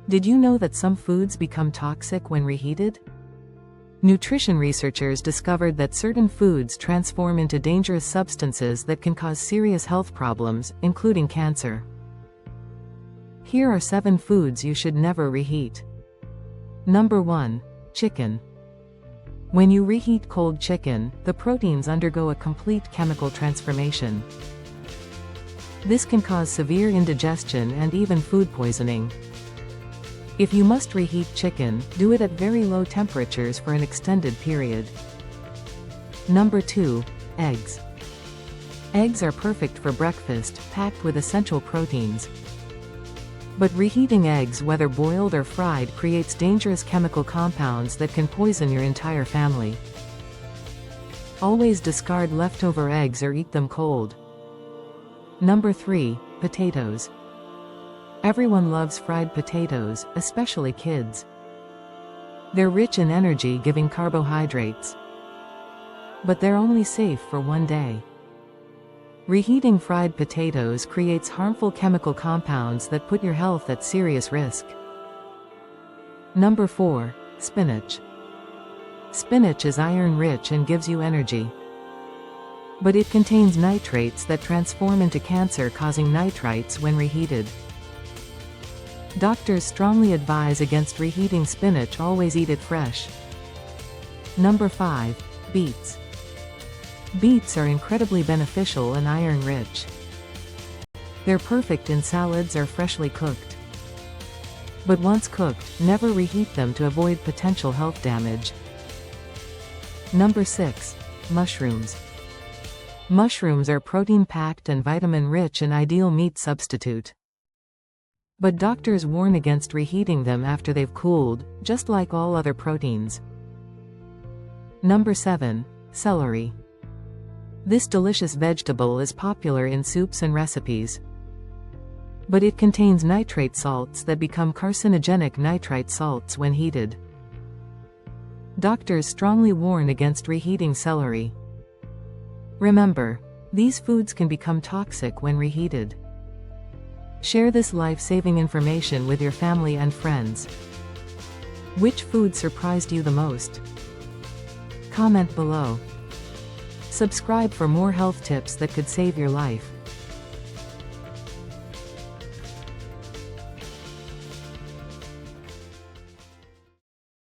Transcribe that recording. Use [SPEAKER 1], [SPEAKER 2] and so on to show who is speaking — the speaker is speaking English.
[SPEAKER 1] Did you know that some foods become toxic when reheated? Nutrition researchers discovered that certain foods transform into dangerous substances that can cause serious health problems, including cancer. Here are 7 foods you should never reheat. Number 1. Chicken. When you reheat cold chicken, the proteins undergo a complete chemical transformation. This can cause severe indigestion and even food poisoning. If you must reheat chicken, do it at very low temperatures for an extended period. Number 2. Eggs. Eggs are perfect for breakfast, packed with essential proteins. But reheating eggs, whether boiled or fried, creates dangerous chemical compounds that can poison your entire family. Always discard leftover eggs or eat them cold. Number 3. Potatoes. Everyone loves fried potatoes, especially kids. They're rich in energy-giving carbohydrates. But they're only safe for one day. Reheating fried potatoes creates harmful chemical compounds that put your health at serious risk. Number 4. Spinach. Spinach is iron-rich and gives you energy. But it contains nitrates that transform into cancer-causing nitrites when reheated. Doctors strongly advise against reheating spinach. Always eat it fresh. Number 5. Beets. Beets are incredibly beneficial and iron-rich. They're perfect in salads or freshly cooked. But once cooked, never reheat them to avoid potential health damage. Number 6. Mushrooms. Mushrooms are protein-packed and vitamin-rich and ideal meat substitute. But doctors warn against reheating them after they've cooled, just like all other proteins. Number 7. Celery. This delicious vegetable is popular in soups and recipes. But it contains nitrate salts that become carcinogenic nitrite salts when heated. Doctors strongly warn against reheating celery. Remember, these foods can become toxic when reheated. Share this life-saving information with your family and friends. Which food surprised you the most? Comment below. Subscribe for more health tips that could save your life.